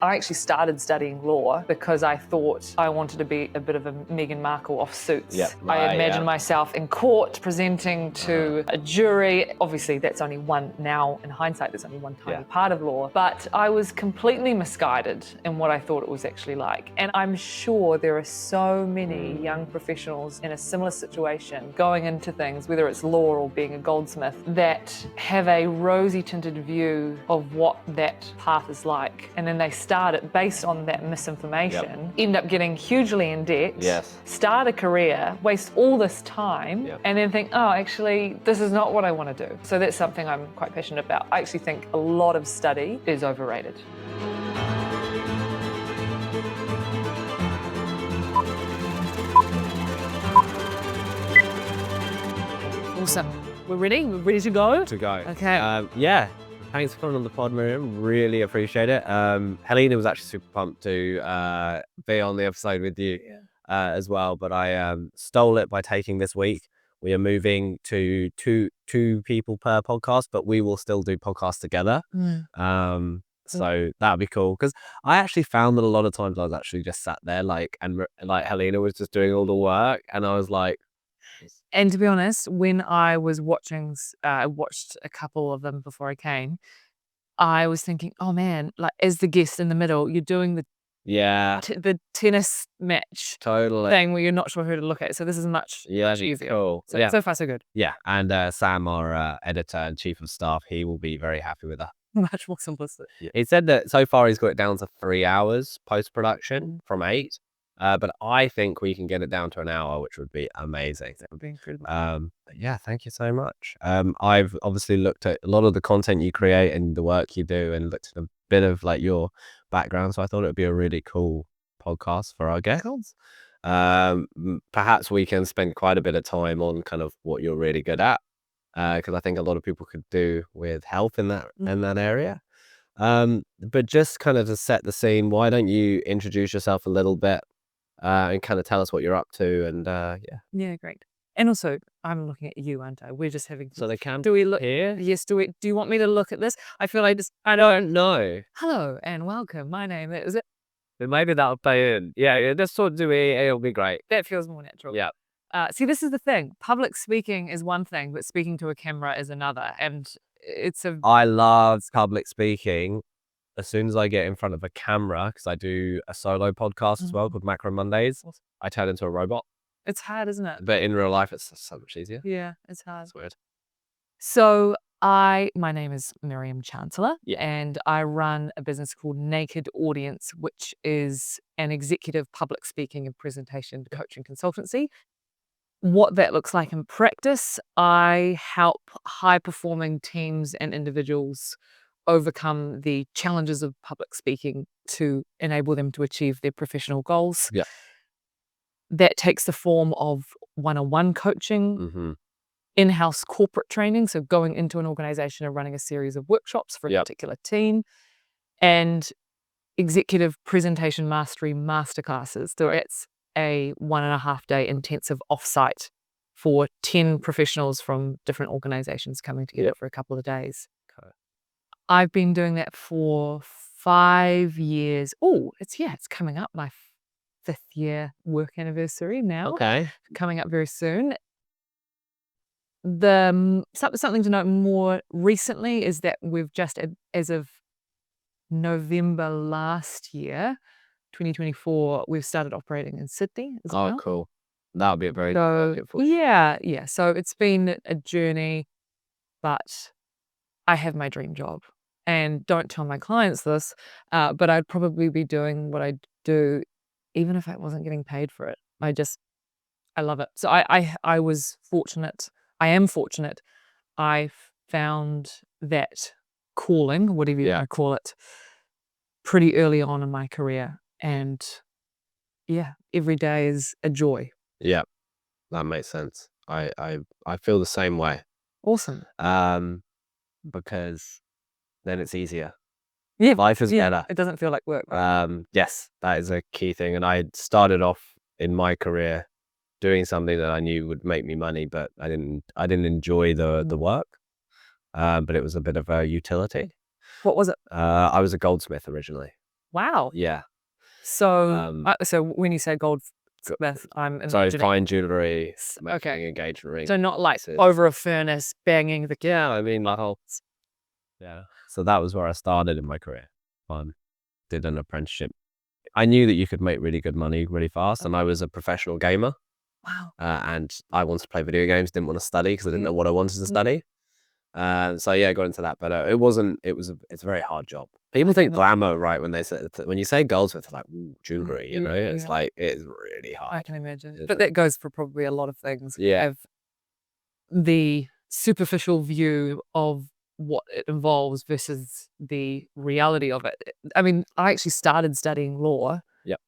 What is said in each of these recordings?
I actually started studying law because I thought I wanted to be a bit of a Meghan Markle off Suits. Yep, I right, imagined yeah. myself in court presenting to a jury. Obviously, that's only one, now in hindsight, there's only one tiny part of law. But I was completely misguided in what I thought it was actually like. And I'm sure there are so many young professionals in a similar situation going into things, whether it's law or being a goldsmith, that have a rosy tinted view of what that path is like. And then they start it based on that misinformation, end up getting hugely in debt, start a career, waste all this time, and then think, oh, actually, this is not what I want to do. So that's something I'm quite passionate about. I actually think a lot of study is overrated. Awesome. We're ready? We're ready to go? To go. Okay. Yeah. Thanks for coming on the pod, Miriam. Really appreciate it. Helena was actually super pumped to be on the episode with you as well, but I stole it by taking this week. We are moving to two people per podcast, but we will still do podcasts together. So that'd be cool, because I actually found that a lot of times I was actually just sat there and Helena was just doing all the work, and I was like. And to be honest, when I was watching, I watched a couple of them before I came, I was thinking, oh man, like as the guest in the middle, you're doing the tennis match thing where you're not sure who to look at. So this is much easier. Cool. So far so good. Yeah, and Sam, our editor and chief of staff, he will be very happy with that. Much more simplistic. Yeah. He said that so far he's got it down to 3 hours post-production from 8. But I think we can get it down to an hour, which would be amazing. That would be incredible. But yeah, thank you so much. I've obviously looked at a lot of the content you create and the work you do, and looked at a bit of like your background. So I thought it would be a really cool podcast for our guests. Perhaps we can spend quite a bit of time on kind of what you're really good at, because I think a lot of people could do with help in that area. But just kind of to set the scene, why don't you introduce yourself a little bit? And kind of tell us what you're up to, and Yeah, great. And also, I'm looking at you, aren't I? We're just having. So they can. Do we look here? Yes. Do you want me to look at this? I feel like I don't know. Hello and welcome. My name is it. But maybe that'll play in. Yeah, just sort of do it. It'll be great. That feels more natural. Yeah. See, this is the thing. Public speaking is one thing, but speaking to a camera is another. And I love public speaking. As soon as I get in front of a camera, because I do a solo podcast as well called Macro Mondays, I turn into a robot. It's hard, isn't it? But in real life, it's so much easier. Yeah, it's hard. It's weird. So my name is Miriam Chancellor, and I run a business called Naked Audience, which is an executive public speaking and presentation coaching consultancy. What that looks like in practice, I help high-performing teams and individuals overcome the challenges of public speaking to enable them to achieve their professional goals. Yeah. That takes the form of one-on-one coaching, in-house corporate training, so going into an organization and running a series of workshops for a particular team, and executive presentation mastery masterclasses. So it's a 1.5 day intensive offsite for 10 professionals from different organizations coming together for a couple of days. I've been doing that for 5 years. Oh, it's coming up my 5th year work anniversary now. Okay. Coming up very soon. Something to note more recently is that we've just, as of November last year, 2024, we've started operating in Sydney as well. Oh, cool. That would be a very yeah. So it's been a journey, but I have my dream job. And don't tell my clients this, but I'd probably be doing what I do even if I wasn't getting paid for it. I love it. So I was fortunate. I am fortunate. I found that calling, whatever you want to call it, pretty early on in my career. And yeah, every day is a joy. Yeah, that makes sense. I feel the same way. Awesome. Because then it's easier. Yeah, life is better. It doesn't feel like work. Right? Yes, that is a key thing. And I started off in my career doing something that I knew would make me money, but I didn't enjoy the work. But it was a bit of a utility. What was it? I was a goldsmith originally. Wow. Yeah. So, so when you say goldsmith, I'm So imagining. fine jewelry, Okay. making engagement rings. So not like pieces. over a furnace banging the. Yeah, I mean, like, yeah. So that was where I started in my career. Did an apprenticeship. I knew that you could make really good money really fast, and I was a professional gamer. Wow. And I wanted to play video games, didn't want to study because I didn't know what I wanted to study. So yeah, got into that, but it's a very hard job. People think glamour, right? When you say goldsmith, it's like jewelry, you know, it's like, it's really hard. I can imagine. But that goes for probably a lot of things. Yeah. We have the superficial view of what it involves versus the reality of it. I mean, I actually started studying law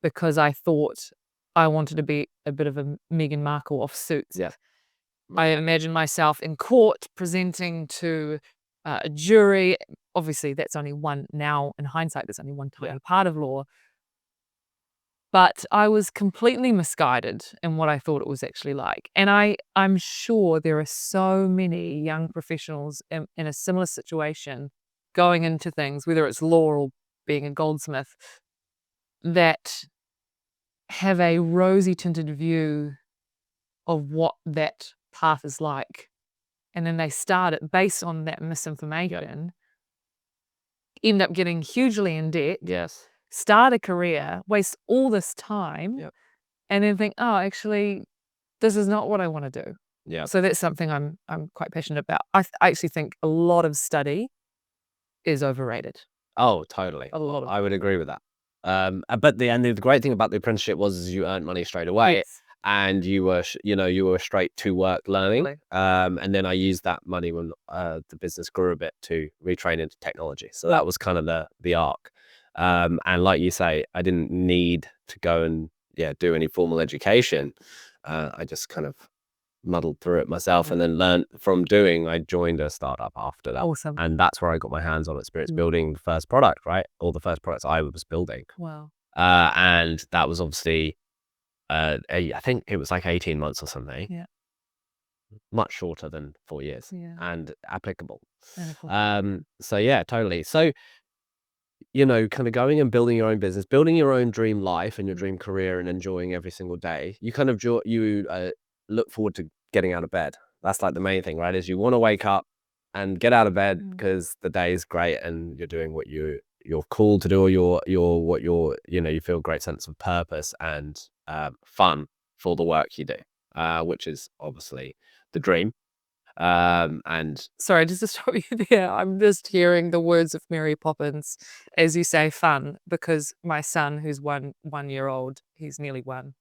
because I thought I wanted to be a bit of a Meghan Markle of Suits. Yeah. I imagine myself in court presenting to a jury. Obviously, that's only one, now in hindsight, there's only one tiny part of law. But I was completely misguided in what I thought it was actually like. And I'm sure there are so many young professionals in a similar situation going into things, whether it's law or being a goldsmith, that have a rosy tinted view of what that path is like. And then they start it based on that misinformation, end up getting hugely in debt. Yes. Start a career, waste all this time, and then think, oh, actually, this is not what I want to do. Yeah. So that's something I'm quite passionate about. I actually think a lot of study is overrated. Oh, totally. A lot of I would agree with that. But the great thing about the apprenticeship was you earned money straight away. Yes. And you were straight to work learning. And then I used that money when the business grew a bit to retrain into technology. So that was kind of the arc. And like you say, I didn't need to go and do any formal education. I just kind of muddled through it myself and then learned from doing. I joined a startup after that. Awesome. And that's where I got my hands on experience building the first product, right? Or the first products I was building. Wow. And that was obviously I think it was like 18 months or something. Yeah. Much shorter than 4 years. Yeah. And applicable. And So yeah, totally. So, kind of going and building your own business, building your own dream life and your dream career and enjoying every single day, you kind of look forward to getting out of bed. That's like the main thing, right? Is you want to wake up and get out of bed because the day is great and you're doing what you're cool to do, or you feel a great sense of purpose and fun for the work you do, which is obviously the dream. And sorry, just to stop you there, I'm just hearing the words of Mary Poppins as you say fun, because my son, who's 1 year old, he's nearly 1,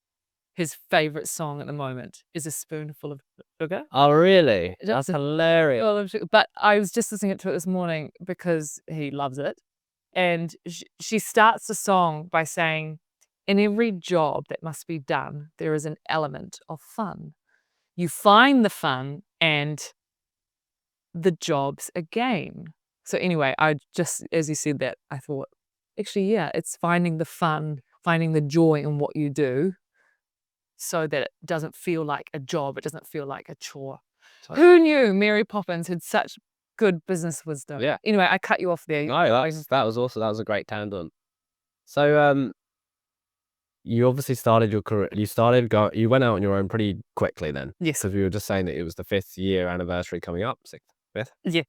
his favorite song at the moment is A Spoonful of Sugar. Oh, really? That's hilarious. But I was just listening to it this morning because he loves it. And she starts the song by saying, in every job that must be done, there is an element of fun. You find the fun and the job's a game. So anyway, I just, as you said that, I thought, actually, yeah, it's finding the fun, finding the joy in what you do so that it doesn't feel like a job. It doesn't feel like a chore. Who knew Mary Poppins had such good business wisdom? Yeah. Anyway, I cut you off there. No, that was awesome. That was a great tangent. So, you obviously started your career. You went out on your own pretty quickly then. Yes. Because we were just saying that it was the 5th year anniversary coming up, 6th, 5th. Yeah.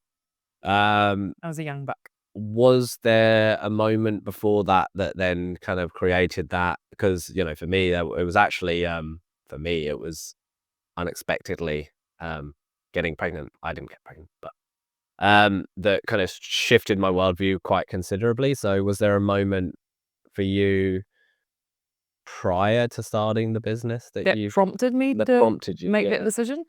I was a young buck. Was there a moment before that then kind of created that? Because, for me, it was actually, for me, it was unexpectedly getting pregnant. I didn't get pregnant, but that kind of shifted my worldview quite considerably. So was there a moment for you prior to starting the business that prompted me to make that decision?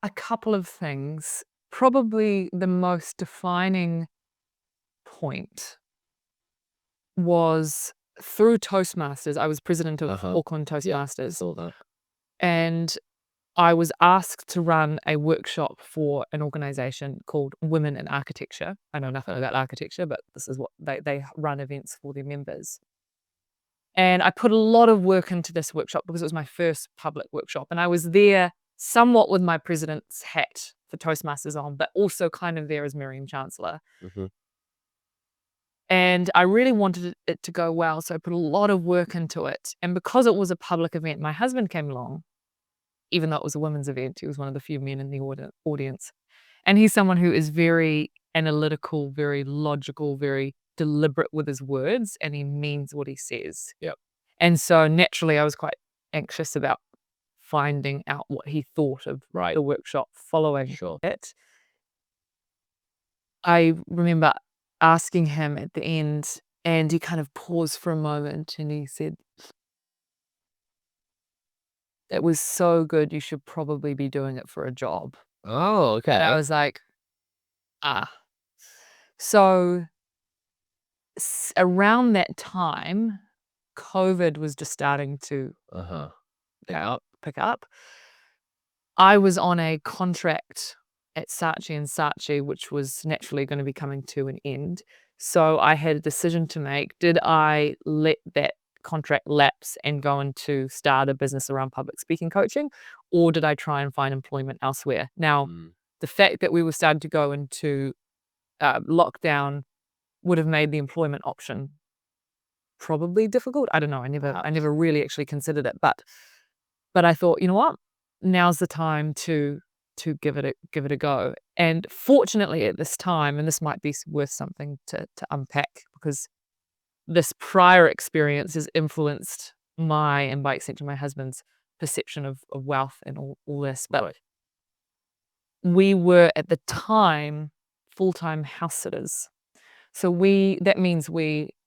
A couple of things. Probably the most defining point was through Toastmasters. I was president of Auckland Toastmasters. Saw that. And I was asked to run a workshop for an organization called Women in Architecture. I know nothing about architecture, but this is what they run events for their members. And I put a lot of work into this workshop because it was my first public workshop. And I was there somewhat with my president's hat for Toastmasters on, but also kind of there as Miriam Chancellor. And I really wanted it to go well, so I put a lot of work into it. And because it was a public event, my husband came along, even though it was a women's event. He was one of the few men in the audience. And he's someone who is very analytical, very logical, very deliberate with his words, and he means what he says. Yep. And so naturally, I was quite anxious about finding out what he thought of the workshop following it. I remember asking him at the end, and he kind of paused for a moment and he said, "It was so good, you should probably be doing it for a job." Oh, okay. And I was like, So around that time, COVID was just starting to pick up. I was on a contract at Saatchi & Saatchi, which was naturally going to be coming to an end. So I had a decision to make. Did I let that contract lapse and go into start a business around public speaking coaching, or did I try and find employment elsewhere? Now, the fact that we were starting to go into lockdown would have made the employment option probably difficult. I don't know. I never really actually considered it, but I thought, you know what? Now's the time to give it a go. And fortunately at this time, and this might be worth something to unpack, because this prior experience has influenced my, and by extension my husband's, perception of wealth and all this. But we were at the time full-time house sitters. So that means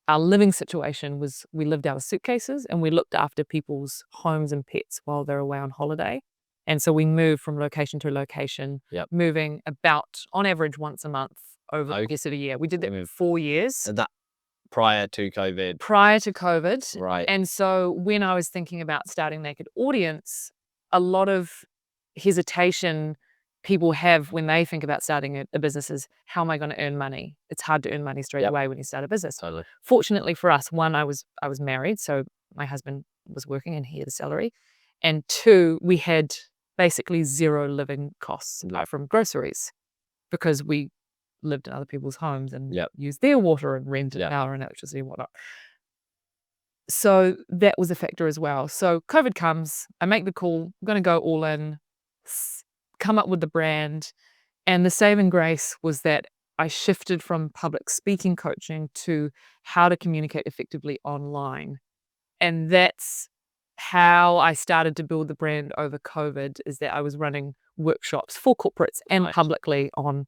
our living situation was, we lived out of suitcases and we looked after people's homes and pets while they're away on holiday. And so we moved from location to location, moving about, on average, once a month over the course of a year. We did that for 4 years. And that prior to COVID? Prior to COVID. Right. And so when I was thinking about starting Naked Audience, a lot of hesitation people have when they think about starting a business is, how am I going to earn money? It's hard to earn money straight away when you start a business. Totally. Fortunately for us, one, I was married, so my husband was working and he had a salary. And two, we had basically zero living costs apart from groceries, because we lived in other people's homes and used their water and rented power and electricity and whatnot. So that was a factor as well. So COVID comes, I make the call, I'm going to go all in, come up with the brand. And the saving grace was that I shifted from public speaking coaching to how to communicate effectively online. And that's how I started to build the brand over COVID, is that I was running workshops for corporates and publicly on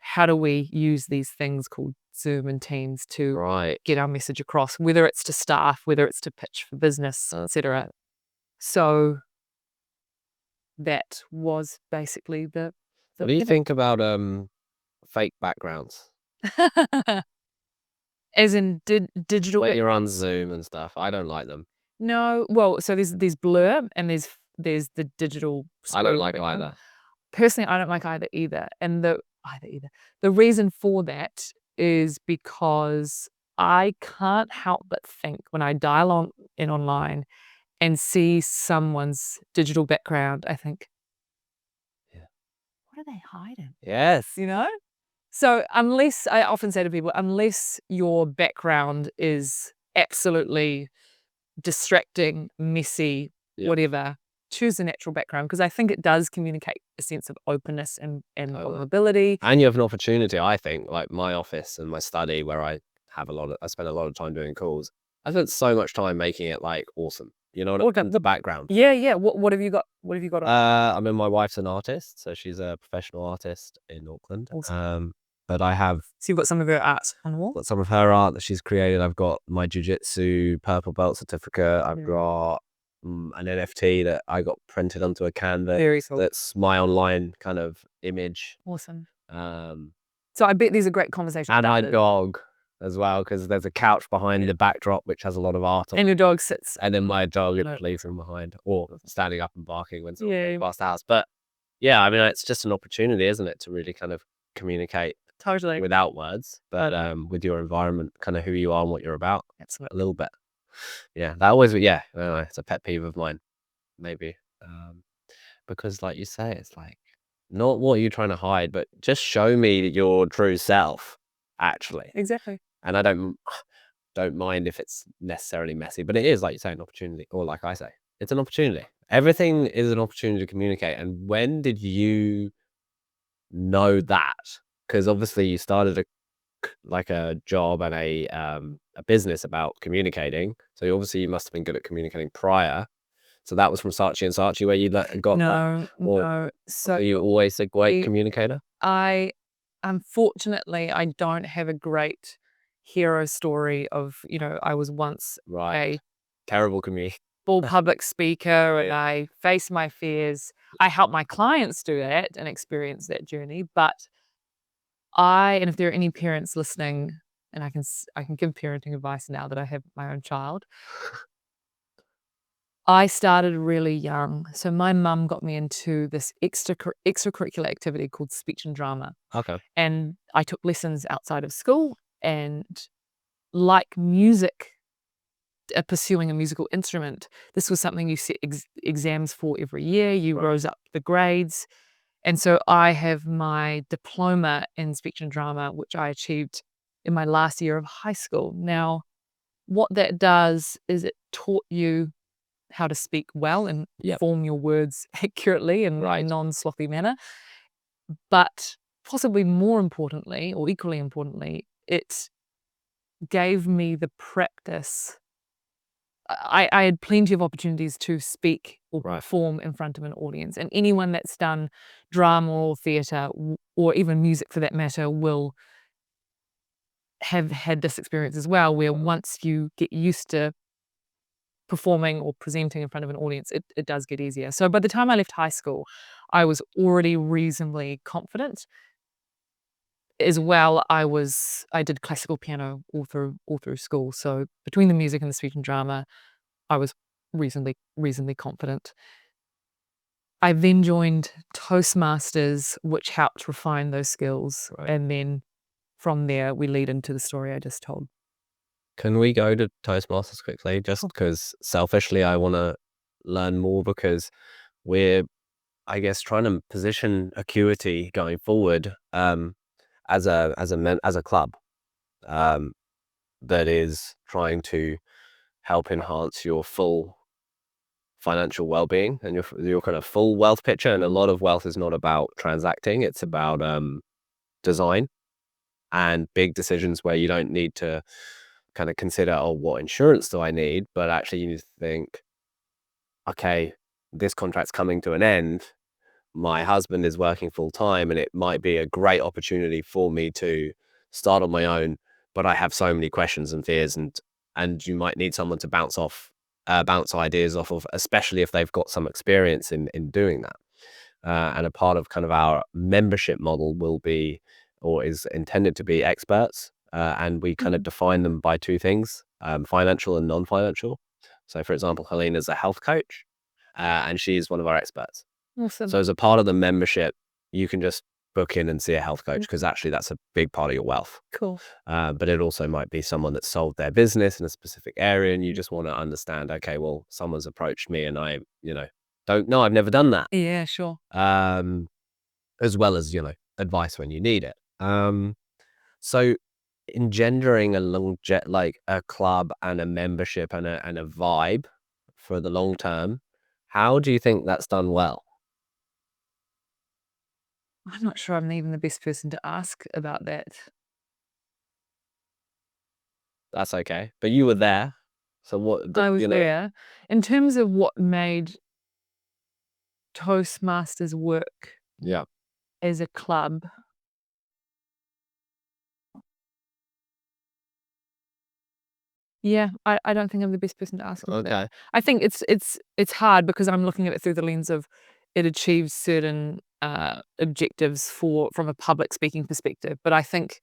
how do we use these things called Zoom and Teams to get our message across, whether it's to staff, whether it's to pitch for business, etc. So that was basically the what do you think about fake backgrounds? As in digital? When you're on Zoom and stuff, I don't like them. No, well, so there's blur and there's the digital. I don't like either. Personally, I don't like either. And the reason for that is because I can't help but think, when I dial in online and see someone's digital background, I think, what are they hiding? Yes. You know? So I often say to people, unless your background is absolutely distracting, messy, whatever, choose a natural background, because I think it does communicate a sense of openness and vulnerability. And you have an opportunity, I think, like my office and my study, where I spend a lot of time doing calls. I spent so much time making it like awesome. You know what I mean? The background. Yeah. What have you got? What have you got on? I mean, my wife's an artist, so she's a professional artist in Auckland. Awesome. But I have. So you've got some of her art on the wall? Got some of her art that she's created. I've got my jiu-jitsu purple belt certificate. I've got an NFT that I got printed onto a canvas. Very cool. That's my online kind of image. Awesome. So I bet these are great conversations. And my dog as well, because there's a couch behind the backdrop which has a lot of art on it. And your dog sits. And then my dog leaves from behind, or standing up and barking when someone goes past the house. But yeah, I mean, it's just an opportunity, isn't it, to really kind of communicate without words, but with your environment, kind of who you are and what you're about. Absolutely. A little bit. Yeah, that always, I don't know, it's a pet peeve of mine, maybe. Because like you say, it's like, not what you're trying to hide, but just show me your true self, actually. Exactly. And I don't mind if it's necessarily messy, but it is, like you say, an opportunity, or like I say, it's an opportunity. Everything is an opportunity to communicate. And when did you know that? Because obviously you started a job and a business about communicating. So obviously you must have been good at communicating prior. So that was from Saatchi and Saatchi where you got that? No. Or So were you always a great communicator? Unfortunately, I don't have a great hero story of, I was once a Terrible communicator. full public speaker and I faced my fears. I help my clients do that and experience that journey. But and if there are any parents listening, and I can give parenting advice now that I have my own child. I started really young. So my mum got me into this extracurricular activity called speech and drama. Okay. And I took lessons outside of school, and like music, pursuing a musical instrument, this was something you set exams for every year. You rose up the grades. And so I have my diploma in speech and drama, which I achieved in my last year of high school. Now, what that does is it taught you how to speak well and form your words accurately in a non-sloppy manner. But possibly more importantly, or equally importantly, it gave me the practice. I had plenty of opportunities to speak or perform in front of an audience. And anyone that's done drama or theatre, or even music for that matter, will have had this experience as well, where once you get used to performing or presenting in front of an audience, it does get easier. So by the time I left high school, I was already reasonably confident. As well, I did classical piano all through school. So between the music and the speech and drama, I was reasonably confident. I then joined Toastmasters, which helped refine those skills. And then from there, we lead into the story I just told. Can we go to Toastmasters quickly? Just because selfishly, I want to learn more, because we're, I guess, trying to position Acuity going forward as a club that is trying to help enhance your full financial well-being and your kind of full wealth picture. And a lot of wealth is not about transacting; it's about design and big decisions where you don't need to kind of consider, oh, what insurance do I need? But actually you need to think, okay, this contract's coming to an end. My husband is working full time and it might be a great opportunity for me to start on my own, but I have so many questions and fears, and you might need someone to bounce ideas off of, especially if they've got some experience in doing that. And a part of kind of our membership model will be, or is intended to be, experts. And we kind of define them by two things, financial and non-financial. So for example, Helene is a health coach, and she is one of our experts. Awesome. So as a part of the membership, you can just book in and see a health coach, because actually that's a big part of your wealth. Cool. But it also might be someone that sold their business in a specific area, and you just want to understand, okay, well, someone's approached me and I, don't know, I've never done that. Yeah, sure. As well as, advice when you need it. So engendering a club and a membership and a vibe for the long term, how do you think that's done well? I'm not sure I'm even the best person to ask about that. That's okay. But you were there. So what? I was there. In terms of what made Toastmasters work as a club, yeah, I don't think I'm the best person to ask about that. I think it's hard because I'm looking at it through the lens of it achieves certain objectives from a public speaking perspective. But I think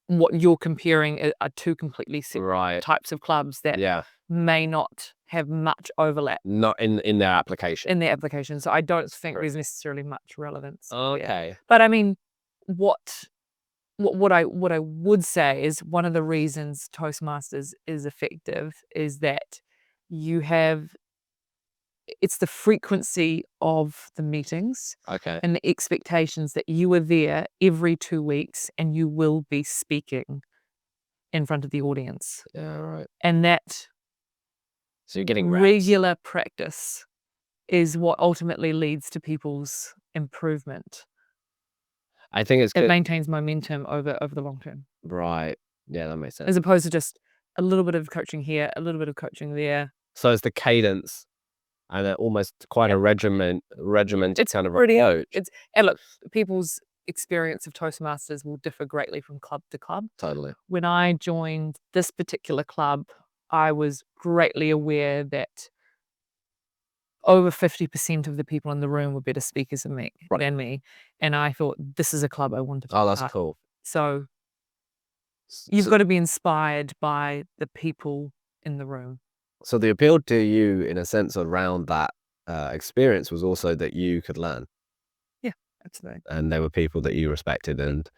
what you're comparing are two completely separate types of clubs that may not have much overlap. Not in their application. In their application. So I don't think there's necessarily much relevance. Okay. But I mean, what I would say is one of the reasons Toastmasters is effective is that it's the frequency of the meetings and the expectations that you are there every 2 weeks and you will be speaking in front of the audience. Yeah, right. And that So you're getting reps. regular practice is what ultimately leads to people's improvement. I think it's It good. maintains momentum over the long term, Right. Yeah, that makes sense. as opposed to just a little bit of coaching here, a little bit of coaching there. So it's the cadence and almost quite a regiment It's kind of pretty. approach. And look, people's experience of Toastmasters will differ greatly from club to club. Totally. When I joined this particular club, I was greatly aware that over 50% of the people in the room were better speakers than me. And I thought, this is a club I want to be Oh, that's part of. cool. So you've got to be inspired by the people in the room. So the appeal to you, in a sense, around that experience was also that you could learn. Yeah, absolutely. And there were people that you respected and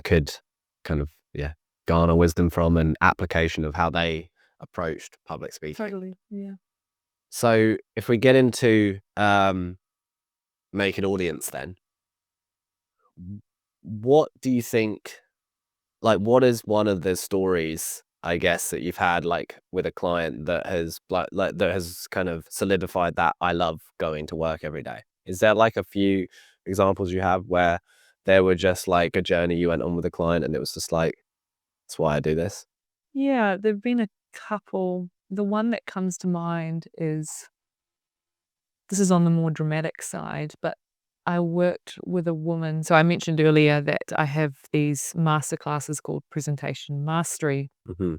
could kind of, garner wisdom from, and application of how they approached public speaking. Totally, yeah. So if we get into make an audience then, what do you think, like, what is one of the stories, I guess, that you've had like with a client that has like that has kind of solidified that I love going to work every day? Is there like a few examples you have where there were just like a journey you went on with a client and it was just like, that's why I do this? Yeah, there've been a couple. The one that comes to mind is, this is on the more dramatic side, but I worked with a woman. So I mentioned earlier that I have these masterclasses called Presentation Mastery. Mm-hmm.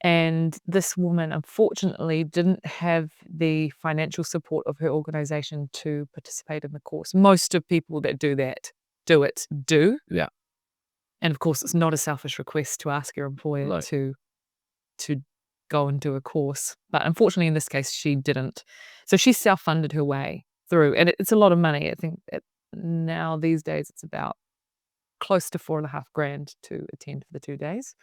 And this woman, unfortunately, didn't have the financial support of her organization to participate in the course. Most of people that do that do. Yeah. And of course, it's not a selfish request to ask your employer No. to go and do a course. But unfortunately, in this case, she didn't. So she self-funded her way through. And it's a lot of money. I think that now these days it's about close to $4,500 to attend for the 2 days.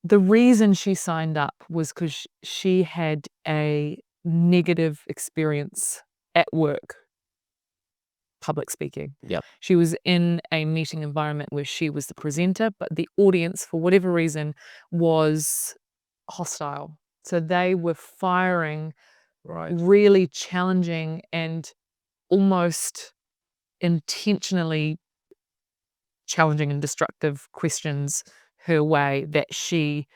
The reason she signed up was because she had a negative experience at work, public speaking. Yep. She was in a meeting environment where she was the presenter, but the audience, for whatever reason, was hostile. So they were firing really challenging and almost intentionally challenging and destructive questions her way, that she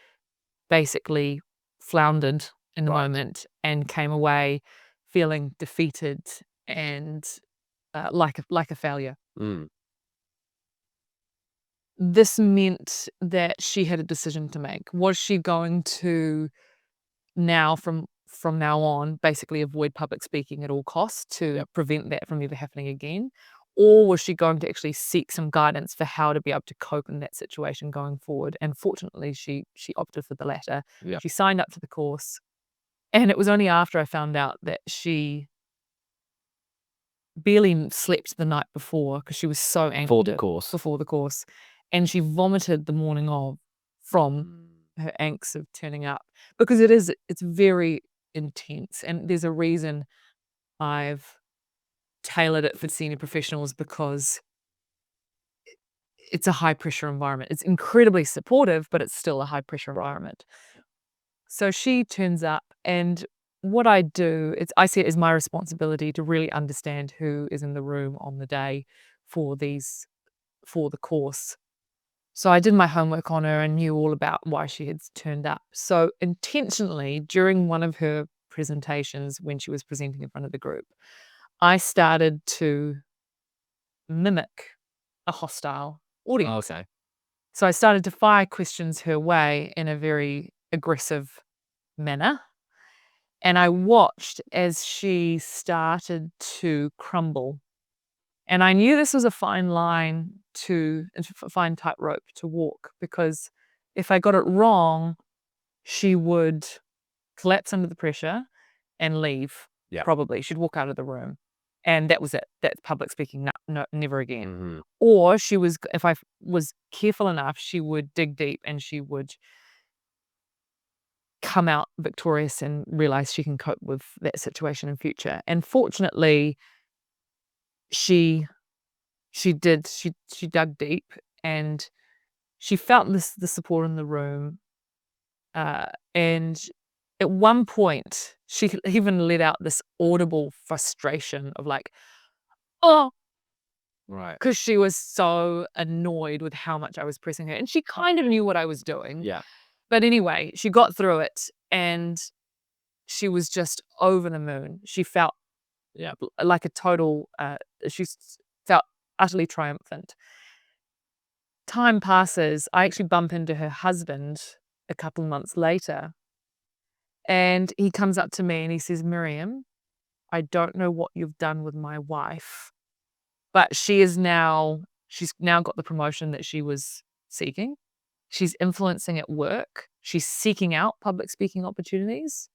basically floundered in the moment and came away feeling defeated and like a failure. Mm. This meant that she had a decision to make. Was she going to now, from now on, basically avoid public speaking at all costs to prevent that from ever happening again? Or was she going to actually seek some guidance for how to be able to cope in that situation going forward? And fortunately, she opted for the latter. Yeah. She signed up for the course. And it was only after I found out that she barely slept the night before because she was so angry before the course. And she vomited the morning of from her angst of turning up, because it's very intense. And there's a reason I've tailored it for senior professionals, because it's a high pressure environment. It's incredibly supportive, but it's still a high pressure environment. So she turns up, and what I do is I see it as my responsibility to really understand who is in the room on the day for the course. So I did my homework on her and knew all about why she had turned up. So intentionally, during one of her presentations, when she was presenting in front of the group, I started to mimic a hostile audience. Okay. So I started to fire questions her way in a very aggressive manner. And I watched as she started to crumble. And I knew this was a fine tightrope to walk, because if I got it wrong, she would collapse under the pressure and leave. Yeah. Probably. She'd walk out of the room. And that was it. That's public speaking. No, never again. Mm-hmm. Or if I was careful enough, she would dig deep and she would come out victorious and realize she can cope with that situation in future. And fortunately, she dug deep, and she felt the support in the room. And at one point, she even let out this audible frustration of like, oh, Right. because she was so annoyed with how much I was pressing her. And she kind of knew what I was doing. Yeah. But anyway, she got through it and she was just over the moon. She felt like a total, she felt utterly triumphant. Time passes. I actually bump into her husband a couple months later. And he comes up to me and he says, Miriam, I don't know what you've done with my wife, but she's now got the promotion that she was seeking. She's influencing at work. She's seeking out public speaking opportunities.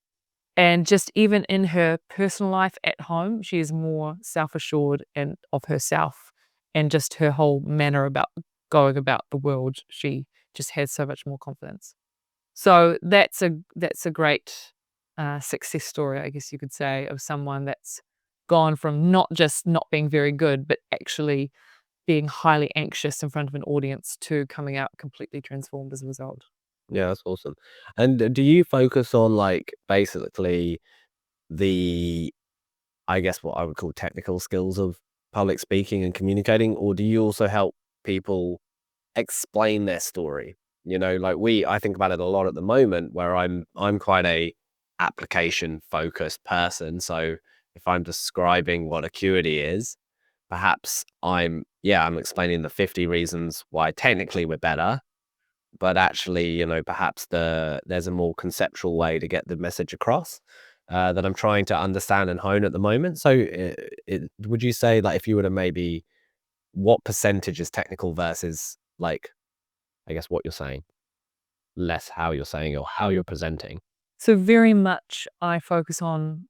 And just even in her personal life at home, she is more self-assured and of herself, and just her whole manner about going about the world. She just has so much more confidence. So that's a great success story, I guess you could say, of someone that's gone from not just not being very good, but actually being highly anxious in front of an audience to coming out completely transformed as a result. Yeah, that's awesome. And do you focus on like basically the, I guess what I would call technical skills of public speaking and communicating, or do you also help people explain their story? You know, like I think about it a lot at the moment where I'm quite a application focused person. So if I'm describing what Acuity is, perhaps I'm explaining the 50 reasons why technically we're better, but actually, you know, perhaps there's a more conceptual way to get the message across that I'm trying to understand and hone at the moment. So would you say, like, if you were to maybe, what percentage is technical versus like, I guess what you're saying, less how you're saying or how you're presenting? So very much I focus on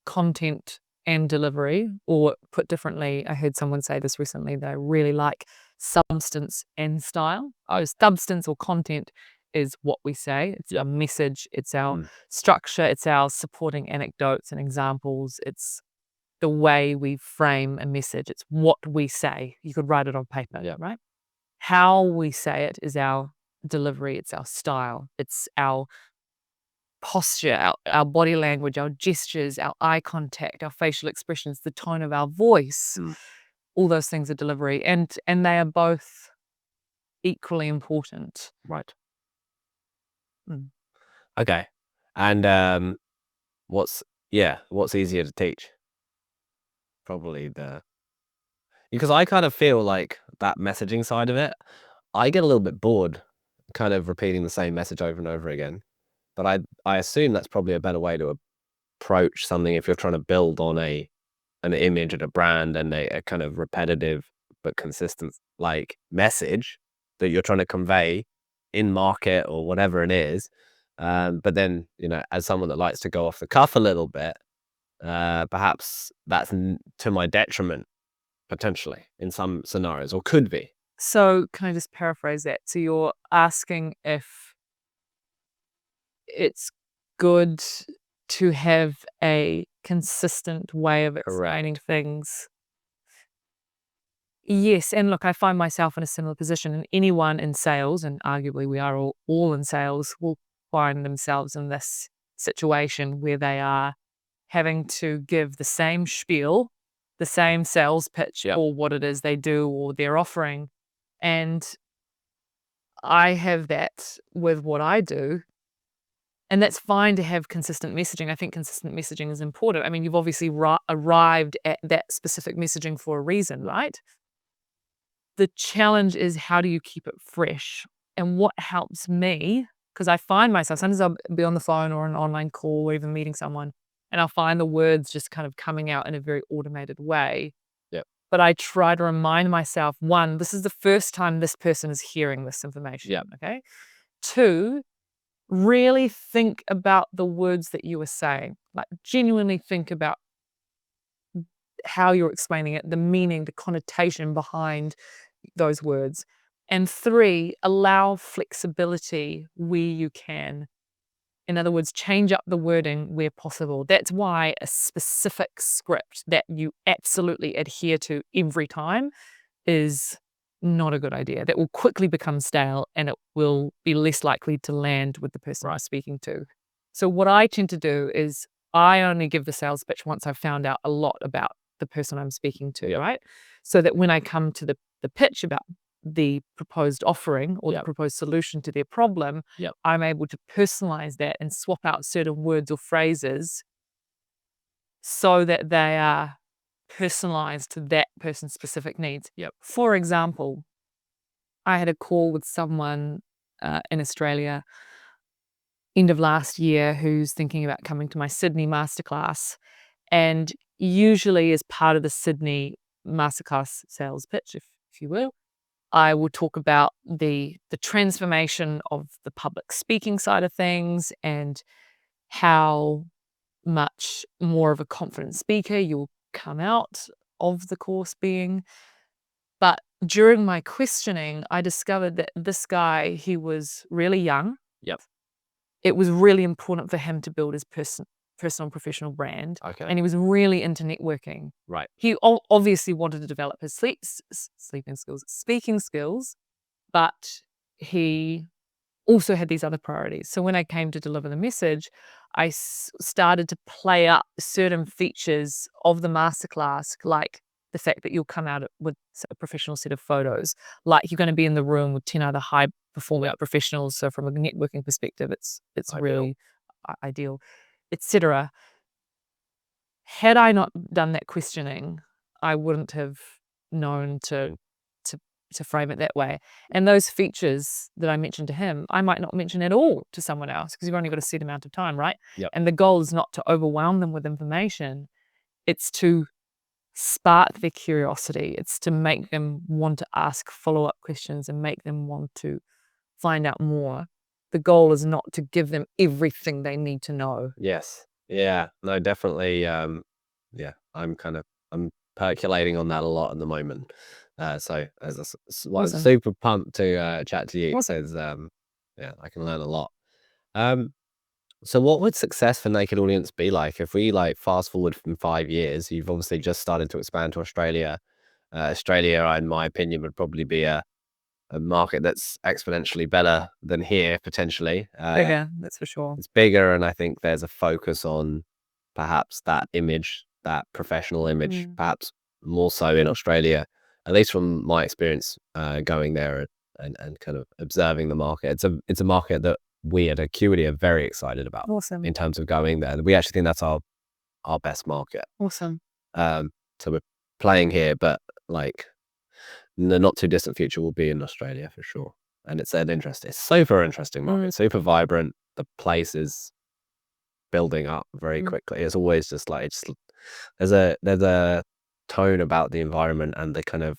content and delivery, or put differently, I heard someone say this recently, they really like substance and style. Substance or content is what we say. It's a message, it's our structure, it's our supporting anecdotes and examples, it's the way we frame a message, it's what we say. You could write it on paper, right? How we say it is our delivery, it's our style, it's our posture, our body language, our gestures, our eye contact, our facial expressions, the tone of our voice. All those things are delivery, and they are both equally important. Right. Okay. And what's easier to teach? Probably because I kind of feel like that messaging side of it, I get a little bit bored kind of repeating the same message over and over again. But I assume that's probably a better way to approach something if you're trying to build on an image and a brand and a kind of repetitive but consistent like message that you're trying to convey in market or whatever it is. But then, you know, as someone that likes to go off the cuff a little bit, perhaps that's to my detriment potentially in some scenarios, or could be. So can I just paraphrase that? So you're asking if it's good to have a consistent way of explaining things. Yes, and look, I find myself in a similar position, and anyone in sales, and arguably we are all in sales, will find themselves in this situation where they are having to give the same spiel, the same sales pitch for what it is they do or they're offering. And I have that with what I do. And that's fine to have consistent messaging. I think consistent messaging is important. I mean, you've obviously arrived at that specific messaging for a reason, right? The challenge is, how do you keep it fresh? And what helps me, because I find myself, sometimes I'll be on the phone or an online call or even meeting someone, and I'll find the words just kind of coming out in a very automated way. But I try to remind myself, one, this is the first time this person is hearing this information. Okay. Two, really think about the words that you are saying. Like, genuinely think about how you're explaining it, the meaning, the connotation behind those words. And three, allow flexibility where you can. In other words, change up the wording where possible. That's why a specific script that you absolutely adhere to every time is not a good idea. That will quickly become stale and it will be less likely to land with the person I'm speaking to. So what I tend to do is I only give the sales pitch once I've found out a lot about the person I'm speaking to, right? So that when I come to the pitch about the proposed offering or the proposed solution to their problem, I'm able to personalize that and swap out certain words or phrases so that they are personalized to that person's specific needs. For example, I had a call with someone in Australia end of last year who's thinking about coming to my Sydney masterclass. And usually as part of the Sydney masterclass sales pitch, if you will, I will talk about the transformation of the public speaking side of things and how much more of a confident speaker you'll come out of the course being. But during my questioning, I discovered that this guy, he was really young. It was really important for him to build his personal and professional brand. And he was really into networking. He obviously wanted to develop his speaking skills, but he also had these other priorities. So when I came to deliver the message, I started to play up certain features of the masterclass, like the fact that you'll come out with a professional set of photos, like you're going to be in the room with 10 other high performing professionals. So from a networking perspective, it's really ideal, etc. Had I not done that questioning, I wouldn't have known to frame it that way. And those features that I mentioned to him, I might not mention at all to someone else because you've only got a set amount of time, right? And the goal is not to overwhelm them with information. It's to spark their curiosity. It's to make them want to ask follow-up questions and make them want to find out more. The goal is not to give them everything they need to know. Yes. Yeah. No, definitely. I'm percolating on that a lot at the moment. So as Awesome. super pumped to chat to you. Awesome. Because I can learn a lot. So what would success for Naked Audience be like if we fast forward from 5 years? You've obviously just started to expand to Australia. Australia, in my opinion, would probably be a market that's exponentially better than here potentially. Bigger, that's for sure. It's bigger, and I think there's a focus on perhaps that image, that professional image, perhaps more so in Australia, at least from my experience going there and kind of observing the market. It's a market that we at Acuity are very excited about. Awesome. In terms of going there. We actually think that's our best market. Awesome. So we're playing here, but in the not too distant future we'll be in Australia for sure. And it's super interesting market, super vibrant. The place is building up very quickly. It's always just there's a tone about the environment and the kind of,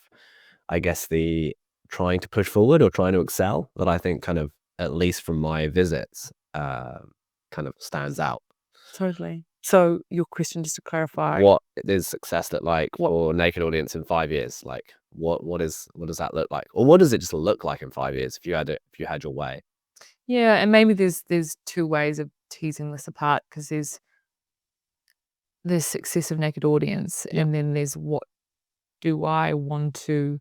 I guess, the trying to push forward or trying to excel that I think kind of, at least from my visits, kind of stands out. Totally. So your question, just to clarify, what is success look like for Naked Audience in 5 years? What does that look like, or what does it just look like in 5 years if you had your way? Yeah, and maybe there's two ways of teasing this apart, because there's success of Naked Audience, and then there's what do I want to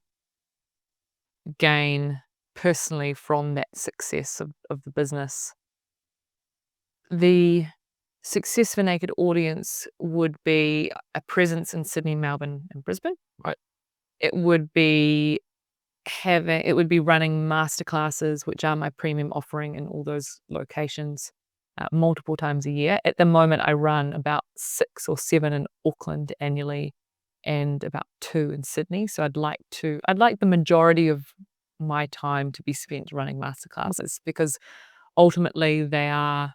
gain personally from that success of the business. The success for Naked Audience would be a presence in Sydney, Melbourne, and Brisbane. It would be running masterclasses, which are my premium offering in all those locations, multiple times a year. At the moment, I run about 6 or 7 in Auckland annually, and about 2 in Sydney. So I'd like the majority of my time to be spent running masterclasses, because ultimately they're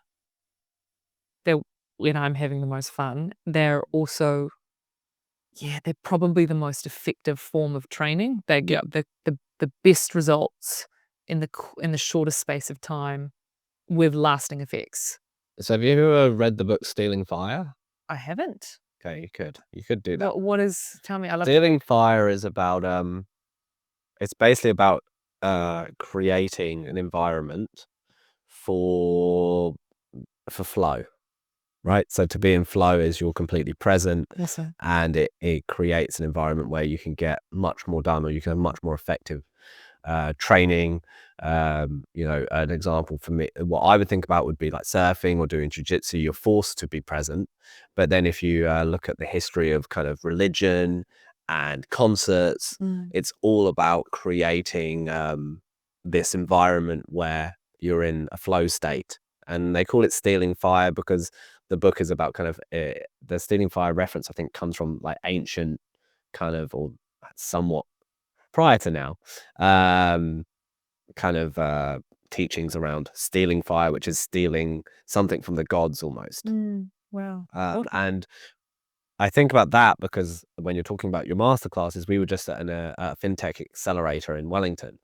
when I'm having the most fun. They're also, they're probably the most effective form of training. They get the best results in the shortest space of time with lasting effects. So have you ever read the book Stealing Fire? I haven't. Okay, you could do that. What is? Tell me. I love Stealing Fire is about it's basically about creating an environment for flow. Right, so to be in flow is you're completely present, Yes, sir. and it creates an environment where you can get much more done, or you can have much more effective training. You know, an example for me, what I would think about would be like surfing or doing jiu-jitsu. You're forced to be present. But then if you look at the history of kind of religion and concerts, it's all about creating this environment where you're in a flow state. And they call it stealing fire because the book is about kind of the stealing fire reference, I think, comes from like ancient kind of, or somewhat prior to now, kind of teachings around stealing fire, which is stealing something from the gods almost. Wow. And I think about that because when you're talking about your masterclasses, we were just at a fintech accelerator in Wellington.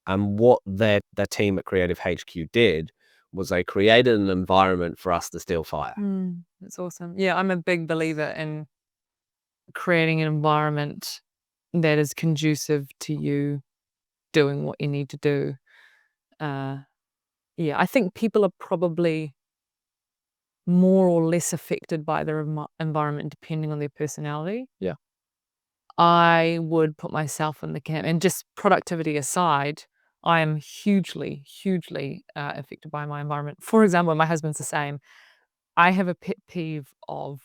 And what their team at Creative HQ did was they created an environment for us to steal fire. That's awesome. Yeah, I'm a big believer in creating an environment that is conducive to you doing what you need to do. Yeah, I think people are probably more or less affected by their environment depending on their personality. Yeah. I would put myself in the camp, and just productivity aside, I am hugely, hugely affected by my environment. For example, my husband's the same. I have a pet peeve of,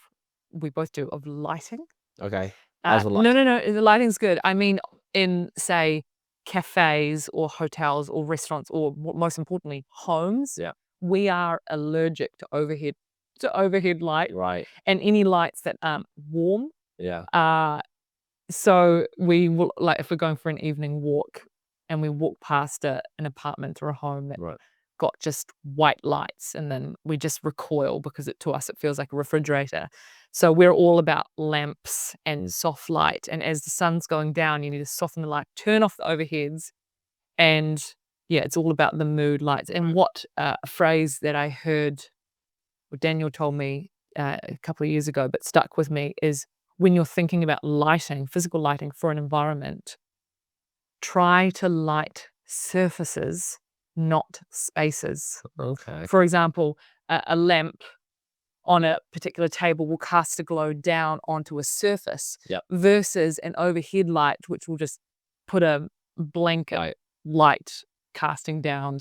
we both do, of lighting. Okay. How's the light? No, the lighting's good. I mean, in, say, cafes or hotels or restaurants, or most importantly, homes, we are allergic to overhead light. Right. And any lights that aren't warm. Yeah. So we will, like, if we're going for an evening walk and we walk past an apartment or a home that got just white lights, and then we just recoil because to us it feels like a refrigerator. So we're all about lamps and soft light. And as the sun's going down, you need to soften the light, turn off the overheads, and yeah, it's all about the mood lights. And what a phrase that I heard, or Daniel told me a couple of years ago, but stuck with me, is when you're thinking about lighting, physical lighting for an environment, try to light surfaces, not spaces. Okay. For example, a lamp on a particular table will cast a glow down onto a surface versus an overhead light, which will just put a blanket light casting down.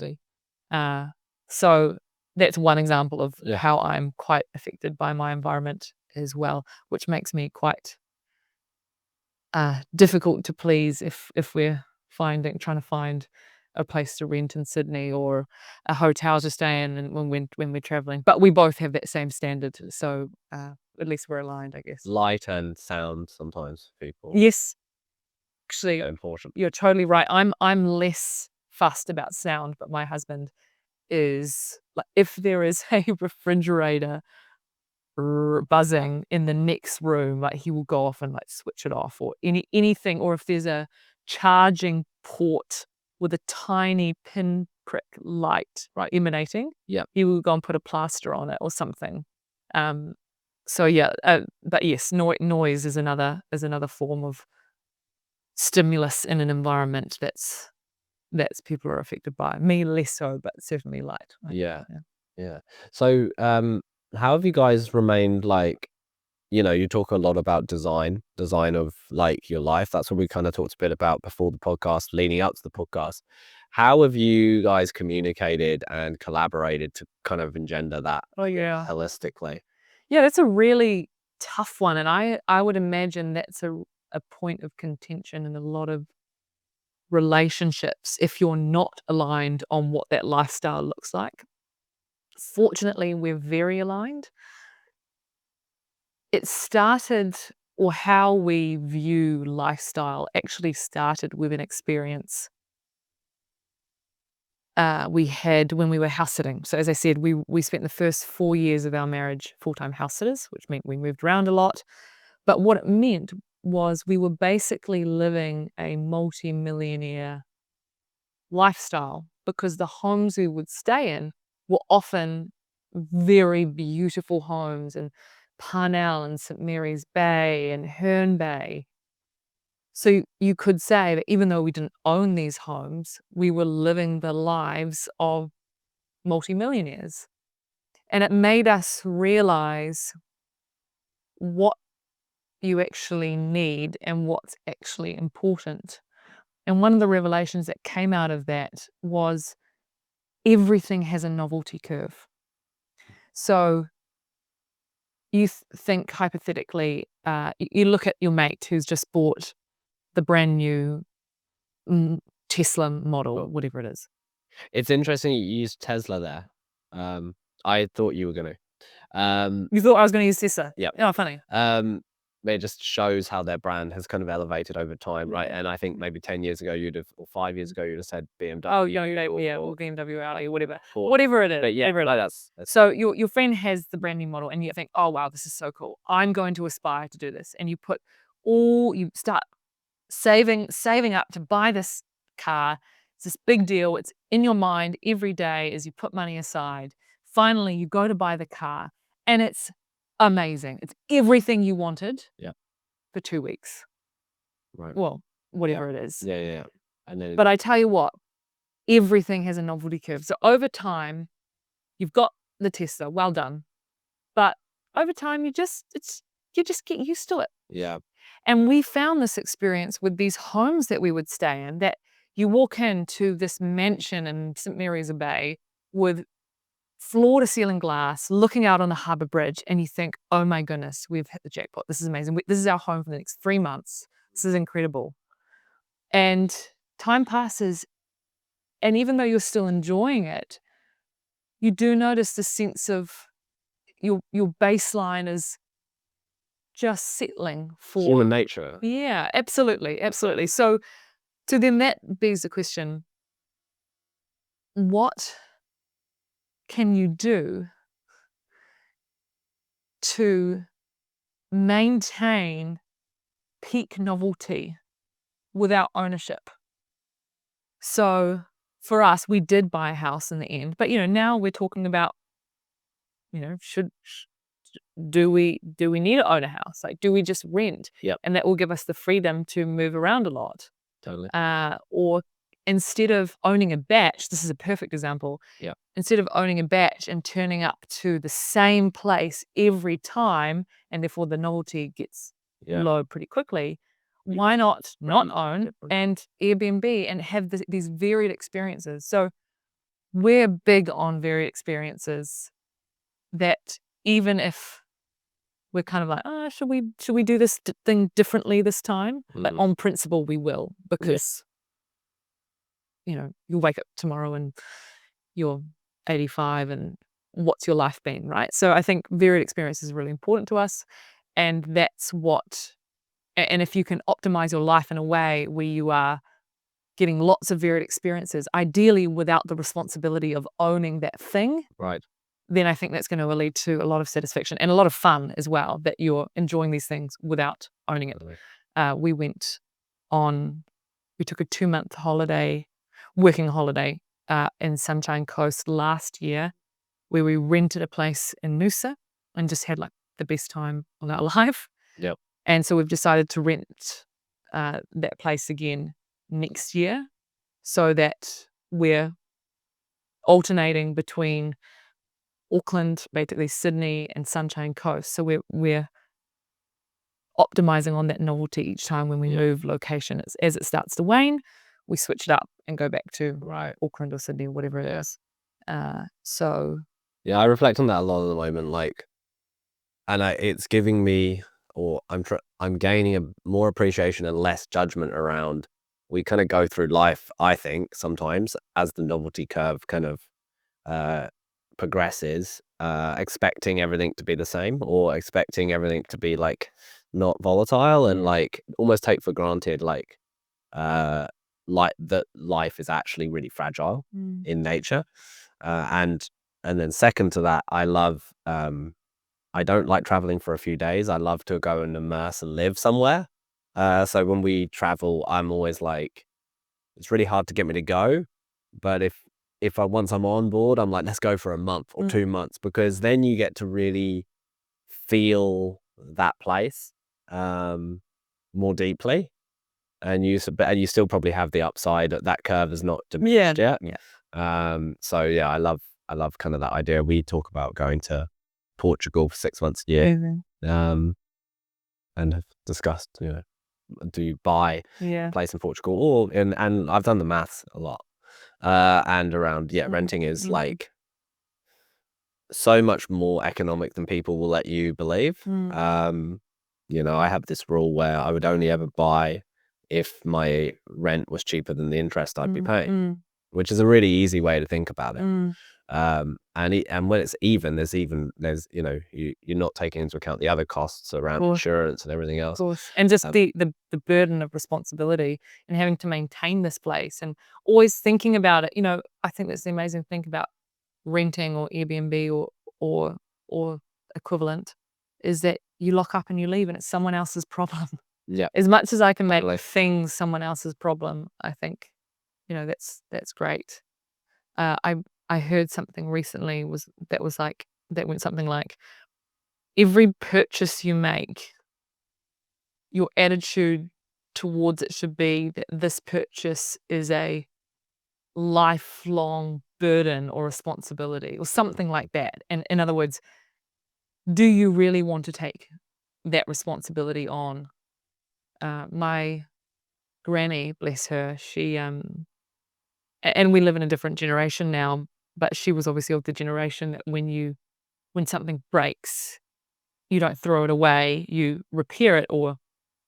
So that's one example of how I'm quite affected by my environment as well, which makes me quite difficult to please if we're trying to find a place to rent in Sydney or a hotel to stay in, and when we're traveling. But we both have that same standard, so at least we're aligned, I guess. Light and sound sometimes people. Yes, actually, important. You're totally right. I'm less fussed about sound, but my husband is. Like, if there is a refrigerator buzzing in the next room, like, he will go off and like switch it off, or anything, or if there's a charging port with a tiny pinprick light emanating, he will go and put a plaster on it or something. So yeah, but yes, noise is another form of stimulus in an environment that's people are affected by. Me less so, but certainly light. Yeah. So how have you guys remained, like, you know, you talk a lot about design of like your life. That's what we kind of talked a bit about before the podcast, leading up to the podcast. How have you guys communicated and collaborated to kind of engender that holistically? Yeah, that's a really tough one. And I would imagine that's a point of contention in a lot of relationships if you're not aligned on what that lifestyle looks like. Fortunately, we're very aligned. It started, or how we view lifestyle actually started with an experience we had when we were house sitting. So as I said, we spent the first 4 years of our marriage full-time house sitters, which meant we moved around a lot. But what it meant was we were basically living a multi-millionaire lifestyle, because the homes we would stay in were often very beautiful homes in Parnell and St Mary's Bay and Herne Bay. So you could say that even though we didn't own these homes, we were living the lives of multimillionaires. And it made us realize what you actually need and what's actually important. And one of the revelations that came out of that was everything has a novelty curve. So you think hypothetically, you look at your mate who's just bought the brand new Tesla model, whatever it is. It's interesting you used Tesla there. I thought you were going to. You thought I was going to use Tesla? Yeah. Oh, funny. It just shows how their brand has kind of elevated over time, right? And I think maybe 10 years ago or 5 years ago, you'd have said BMW. Oh, or BMW, Audi, whatever it is. But yeah, that's so your friend has the brand new model, and you think, oh wow, this is so cool. I'm going to aspire to do this, and you start saving up to buy this car. It's this big deal. It's in your mind every day as you put money aside. Finally, you go to buy the car, and it's amazing. It's everything you wanted. Yeah. For 2 weeks. Right. Well, whatever it is. Yeah. And then, but I tell you what, everything has a novelty curve. So over time, you've got the Tesla. Well done. But over time, you just get used to it. Yeah. And we found this experience with these homes that we would stay in, that you walk into this mansion in St. Mary's Bay with floor-to-ceiling glass, looking out on the harbour bridge, and you think, oh my goodness, we've hit the jackpot. This is amazing. This is our home for the next 3 months. This is incredible. And time passes, and even though you're still enjoying it, you do notice the sense of your baseline is just settling for human nature. Yeah, absolutely. So then that begs the question, what can you do to maintain peak novelty without ownership? So for us, we did buy a house in the end, but now we're talking about, do we need to own a house? Like, do we just rent? Yep. And that will give us the freedom to move around a lot. Totally. Or instead of owning a batch, this is a perfect example. Yeah. Instead of owning a batch and turning up to the same place every time, and therefore the novelty gets low pretty quickly, why not own and Airbnb and have these varied experiences? So we're big on varied experiences, that even if we're kind of like, oh, should we do this thing differently this time? But on principle, we will, because you'll wake up tomorrow and you're 85, and what's your life been, right? So I think varied experience is really important to us, and that's what. And if you can optimize your life in a way where you are getting lots of varied experiences, ideally without the responsibility of owning that thing, right, then I think that's going to lead to a lot of satisfaction and a lot of fun as well, that you're enjoying these things without owning it. We took a 2-month working holiday in Sunshine Coast last year, where we rented a place in Noosa and just had like the best time of our life. Yep. And so we've decided to rent that place again next year, so that we're alternating between Auckland, basically Sydney, and Sunshine Coast. So we're optimizing on that novelty each time when we move location. As it starts to wane, we switch it up and go back to Auckland or Sydney or whatever it is. So yeah, I reflect on that a lot at the moment, and it's giving me, or I'm gaining a more appreciation and less judgment around. We kind of go through life, I think, sometimes as the novelty curve kind of progresses, expecting everything to be the same, or expecting everything to be like not volatile, and like almost take for granted that life is actually really fragile in nature. And then second to that, I love I don't like traveling for a few days. I love to go and immerse and live somewhere. So when we travel, I'm always like, it's really hard to get me to go, but once I'm on board, I'm like, let's go for a month or 2 months, because then you get to really feel that place more deeply, and you still probably have the upside that that curve is not diminished yet. So yeah, I love kind of that idea. We talk about going to Portugal for 6 months a year, and have discussed do you buy Yeah. a place in Portugal, or and I've done the maths a lot, and around renting is like so much more economic than people will let you believe. I have this rule where I would only ever buy if my rent was cheaper than the interest I'd be paying, which is a really easy way to think about it. And when it's even, there's you're not taking into account the other costs around insurance and everything else. Of course. And just the burden of responsibility and having to maintain this place and always thinking about it. I think that's the amazing thing about renting or Airbnb or equivalent is that you lock up and you leave and it's someone else's problem. Yeah. As much as I can make things someone else's problem, I think, that's great. I heard something recently that went something like, every purchase you make, your attitude towards it should be that this purchase is a lifelong burden or responsibility or something like that. And in other words, do you really want to take that responsibility on? My granny, bless her, she and we live in a different generation now, but she was obviously of the generation that when something breaks, you don't throw it away, you repair it, or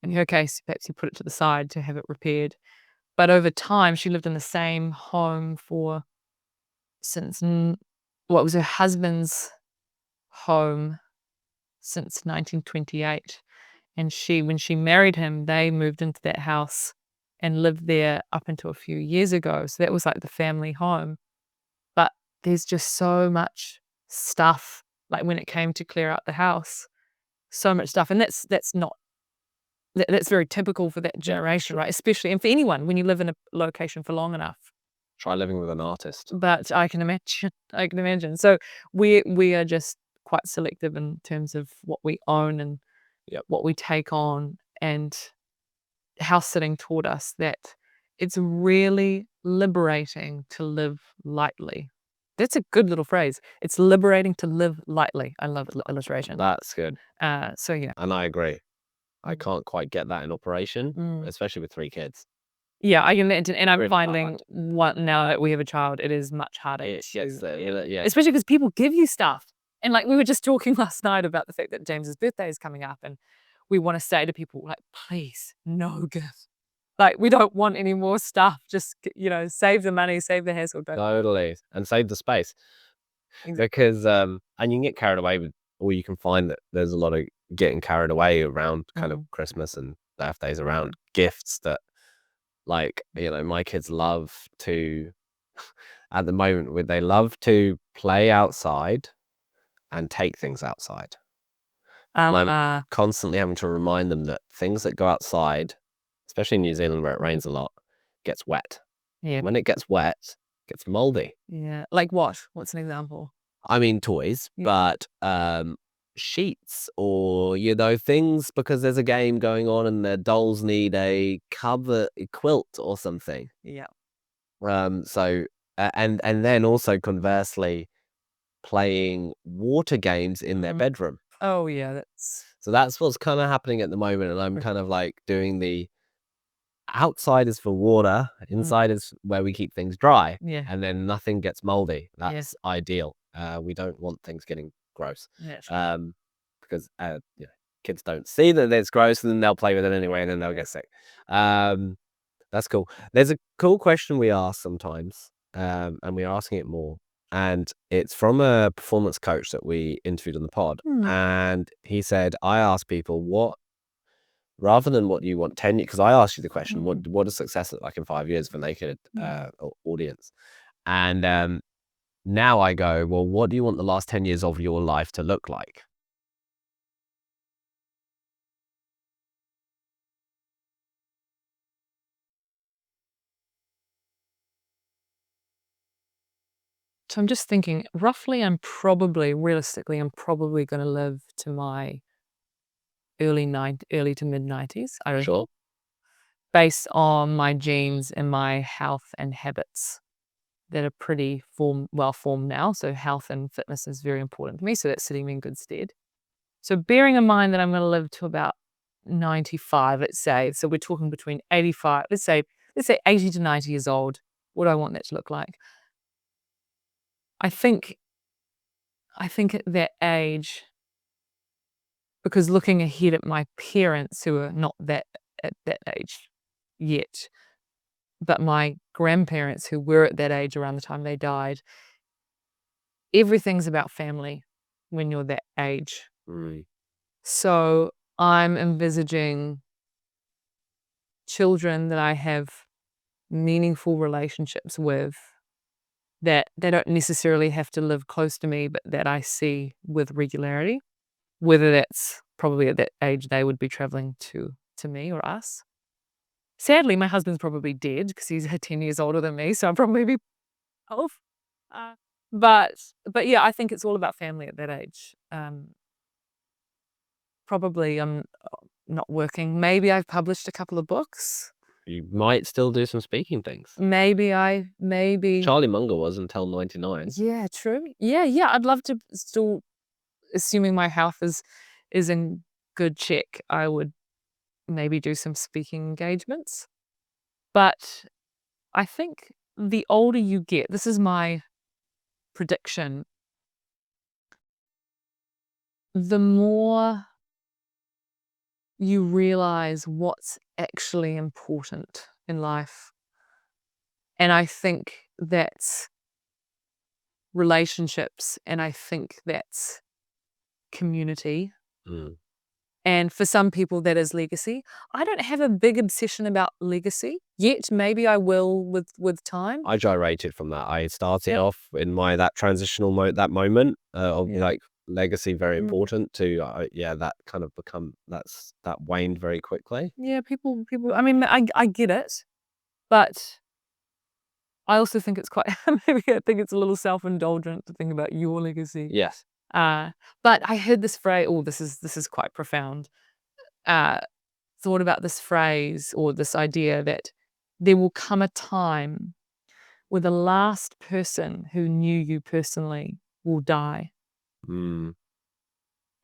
in her case, perhaps you put it to the side to have it repaired. But over time, she lived in the same home since it was her husband's home since 1928. And when she married him, they moved into that house and lived there up until a few years ago. So that was like the family home. But there's just so much stuff, like when it came to clear out the house, so much stuff. And that's very typical for that generation, right? Especially, and for anyone, when you live in a location for long enough. Try living with an artist. But I can imagine. So we are just quite selective in terms of what we own and what we take on. And house sitting taught us that it's really liberating to live lightly. That's a good little phrase. It's liberating to live lightly. I love alliteration. That's good. So yeah. And I agree. I can't quite get that in operation, especially with 3 kids. Yeah, I can imagine, and I'm finding now that we have a child, it is much harder. Especially because people give you stuff, and like we were just talking last night about the fact that James's birthday is coming up, and we want to say to people like, please, no gift. Like we don't want any more stuff. Just save the money, save the hassle. Totally, and save the space. Because and you can get carried away with, or you can find that there's a lot of getting carried away around kind of Christmas and birthdays around gifts that, like, my kids love to at the moment they love to play outside and take things outside. I'm constantly having to remind them that things that go outside, especially in New Zealand where it rains a lot, gets wet. Yeah. When it gets wet, it gets moldy. Yeah. Like what? What's an example? I mean toys, but sheets or things, because there's a game going on and the dolls need a quilt or something. Yeah. So and then also conversely playing water games in their bedroom. Oh yeah, that's what's kind of happening at the moment, and I'm kind of like doing the outside is for water, inside is where we keep things dry, and then nothing gets moldy. That's ideal. We don't want things getting gross, because kids don't see that it's gross, and then they'll play with it anyway, and then they'll get sick. That's cool. There's a cool question we ask sometimes, and we're asking it more, and it's from a performance coach that we interviewed on the pod, and he said, I ask people rather than what you want 10 years, because I asked you the question, what does success look like in 5 years for naked audience? And now I go, well, what do you want the last 10 years of your life to look like? So I'm just thinking, roughly, realistically, I'm probably going to live to my early to mid 90s. Sure. Based on my genes and my health and habits that are pretty well formed now. So health and fitness is very important to me. So that's sitting me in good stead. So bearing in mind that I'm going to live to about 95, let's say. So we're talking between 85, let's say 80 to 90 years old. What do I want that to look like? I think at that age, because looking ahead at my parents who are not at that age yet, but my grandparents who were at that age around the time they died, everything's about family when you're that age. So I'm envisaging children that I have meaningful relationships with, that they don't necessarily have to live close to me, but that I see with regularity, whether that's probably at that age they would be traveling to me or us. Sadly, my husband's probably dead because he's 10 years older than me, so I'll probably be off. But yeah, I think it's all about family at that age. Probably I'm not working. Maybe I've published a couple of books. You might still do some speaking things. Maybe Charlie Munger was until 99. Yeah, true. Yeah. I'd love to still, assuming my health is in good check, I would maybe do some speaking engagements. But I think the older you get, this is my prediction, the more you realize what's actually important in life. And I think that's relationships, and I think that's community. And for some people that is legacy. I don't have a big obsession about legacy yet. Maybe I will with time. I gyrated from that. I started off in that transitional that moment of like legacy very important to that kind of that waned very quickly. Yeah, people I mean, I get it, but I also think it's quite maybe I think it's a little self-indulgent to think about your legacy. Yes. But I heard this phrase, this is quite profound. Thought about this phrase or this idea that there will come a time where the last person who knew you personally will die. And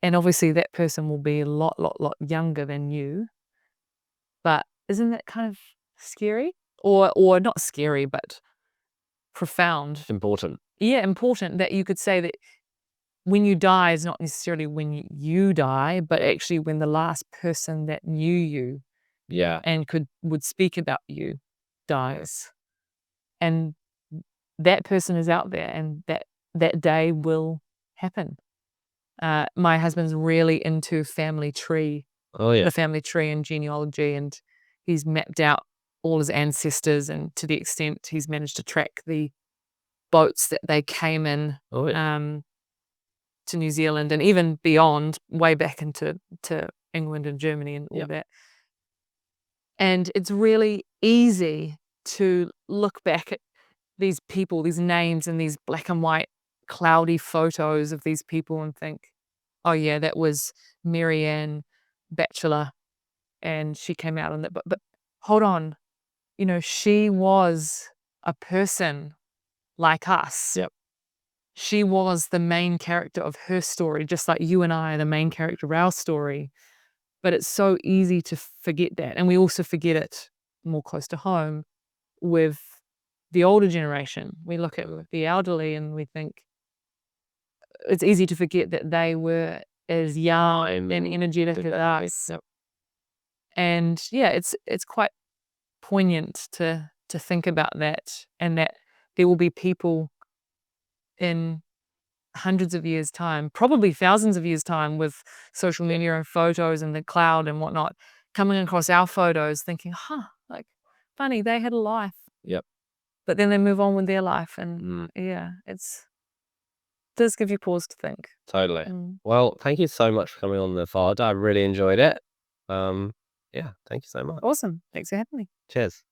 obviously that person will be a lot younger than you. But isn't that kind of scary? Or not scary, but profound. Important. Yeah, important that you could say that when you die is not necessarily when you die, but actually when the last person that knew you and would speak about you dies. And that person is out there, and that day will happen. My husband's really into family tree. The family tree and genealogy, and he's mapped out all his ancestors, and to the extent he's managed to track the boats that they came in to New Zealand and even beyond, way back into England and Germany and all that. And it's really easy to look back at these people, these names, and these black and white cloudy photos of these people and think, oh yeah, that was Miriam Chancellor and she came out on that. But hold on, she was a person like us. She was the main character of her story, just like you and I are the main character of our story. But it's so easy to forget that. And we also forget it more close to home with the older generation. We look at the elderly and we think it's easy to forget that they were as young and energetic as us. And yeah, it's quite poignant to think about that, and that there will be people in hundreds of years' time, probably thousands of years' time, with social media and photos and the cloud and whatnot, coming across our photos thinking, like, funny, they had a life. But then they move on with their life, and it does give you pause to think. Totally. Well, thank you so much for coming on the pod. I really enjoyed it. Thank you so much. Awesome. Thanks for having me. Cheers.